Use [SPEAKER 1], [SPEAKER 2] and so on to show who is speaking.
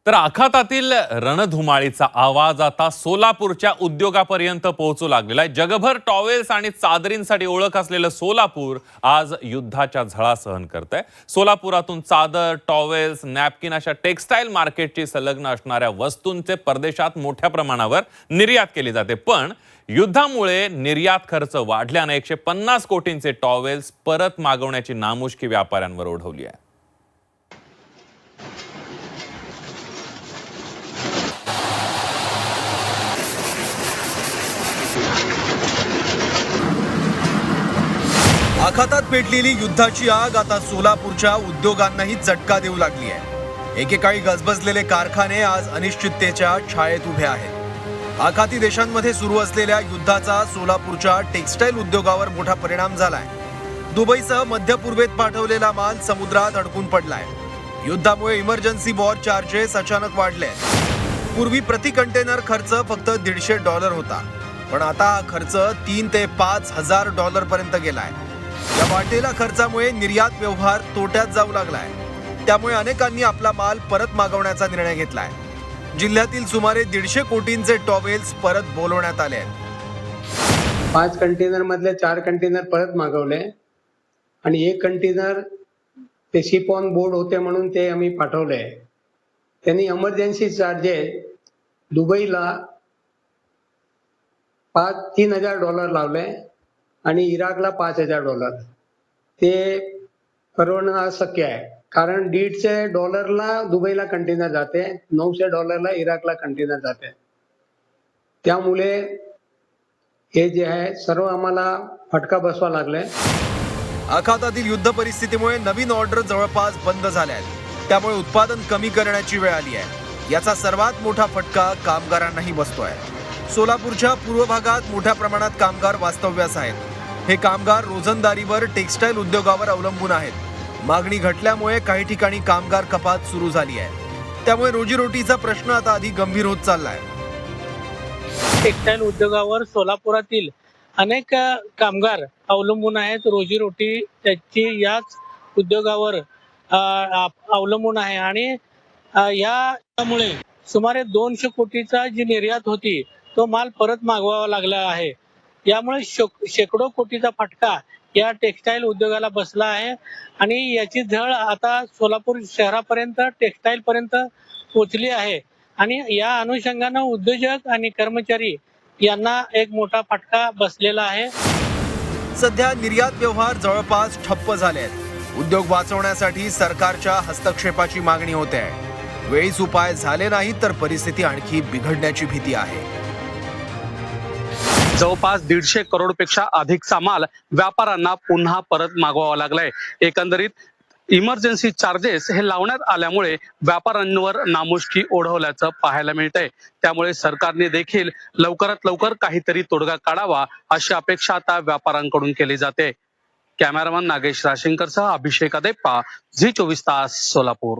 [SPEAKER 1] तर आखातातील रणधुमाळीचा आवाज आता सोलापूरच्या उद्योगापर्यंत पोहोचू लागलेला आहे। जगभर टॉवेल्स आणि चादरींसाठी ओळख असलेलं सोलापूर आज युद्धाच्या झळा सहन करतंय। सोलापुरातून चादर, टॉवेल्स, नॅपकिन अशा टेक्सटाईल मार्केटची संलग्न असणाऱ्या वस्तूंचे परदेशात मोठ्या प्रमाणावर निर्यात केली जाते। पण युद्धामुळे निर्यात खर्च वाढल्याने 150 कोटींचे टॉवेल्स परत मागवण्याची नामुष्की व्यापाऱ्यांवर ओढवली आहे।
[SPEAKER 2] आखातात पेटलेली युद्धाची आग आता सोलापूरच्या उद्योगांनाही झटका देऊ लागली आहे। एकेकाळी गजबजलेले कारखाने आज अनिश्चिततेच्या छायेत उभे आहेत। आखाती देशांमध्ये सुरू असलेल्या युद्धाचा सोलापूरच्या टेक्सटाईल उद्योगावर मोठा परिणाम झालाय। दुबईसह मध्य पूर्वेत पाठवलेला माल समुद्रात अडकून पडलाय। युद्धामुळे इमर्जन्सी वॉर चार्जेस अचानक वाढले। पूर्वी प्रति कंटेनर खर्च फक्त $150 होता, पण आता हा खर्च $3,000 ते $5,000 पर्यंत गेलाय। या वाढलेल्या खर्चामुळे निर्यात व्यवहार तोट्यात जाऊ लागलाय। त्यामुळे अनेकांनी आपला माल परत मागवण्याचा निर्णय घेतलाय। जिल्ह्यातील सुमारे 150 कोटींचे टॉवेल्स परत बोलवण्यात आले आहेत।
[SPEAKER 3] 5 कंटेनर मधले 4 कंटेनर परत मागवले आणि 1 कंटेनर ते शिप ऑन बोर्ड होते म्हणून ते आम्ही पाठवले। त्यांनी इमर्जन्सी चार्जेस दुबईला $3,000 लावले आणि इराकला $5,000। ते परवडणं अशक्य आहे, कारण $150 दुबईला कंटेनर जाते, $900 इराकला कंटेनर जाते। त्यामुळे हे जे आहे सर्व आम्हाला फटका बसवा लागले।
[SPEAKER 2] आखातातील युद्ध परिस्थितीमुळे नवीन ऑर्डर जवळपास बंद झाल्या आहेत। त्यामुळे उत्पादन कमी करण्याची वेळ आली आहे। याचा सर्वात मोठा फटका कामगारांनाही बसतोय। सोलापूरच्या पूर्व भागात मोठ्या प्रमाणात कामगार वास्तव्यास आहेत। हे कामगार रोजंदारीवर टेक्सटाईल उद्योगावर अवलंबून आहेत। मागणी घटल्यामुळे काही ठिकाणी कामगार कपात सुरू झाली आहे। त्यामुळे रोजीरोटीचा प्रश्न आता अधिक गंभीर होत चाललाय।
[SPEAKER 4] टेक्सटाईल उद्योगावर सोलापुरातील अनेक कामगार अवलंबून आहेत। रोजीरोटी त्याची याच उद्योगावर अवलंबून आहे आणि यामुळे सुमारे 200 कोटीचा जी निर्यात होती तो माल परत मागवावा लागला आहे। यामुळे शेकडो कोटीचा फटका या टेक्सटाईल उद्योगाला बसला आहे आणि याची झळ आता सोलापूर शहरापर्यंत टेक्सटाईल पर्यंत पोहोचली आहे आणि या अनुषंगाने उद्योजक आणि कर्मचारी यांना एक मोठा फटका बसलेला आहे।
[SPEAKER 2] सध्या निर्यात व्यवहार जवळपास ठप्प झाले आहेत। उद्योग वाचवण्यासाठी सरकारच्या हस्तक्षेपाची मागणी होते आहे। वेळीच उपाय झाले नाही तर परिस्थिती आणखी बिघडण्याची भीती आहे।
[SPEAKER 5] जवळपास 150 करोडपेक्षा अधिकचा माल व्यापाऱ्यांना पुन्हा परत मागवावा लागलाय। एकंदरीत इमर्जन्सी चार्जेस हे लावण्यात आल्यामुळे व्यापाऱ्यांवर नामुष्की ओढवल्याचं पाहायला मिळतंय। त्यामुळे सरकारने देखील लवकरात लवकर काहीतरी तोडगा काढावा अशी अपेक्षा आता व्यापाऱ्यांकडून केली जाते। कॅमेरामन नागेश राशिंकरसह अभिषेक अदेप्पा, झी 24 तास, सोलापूर।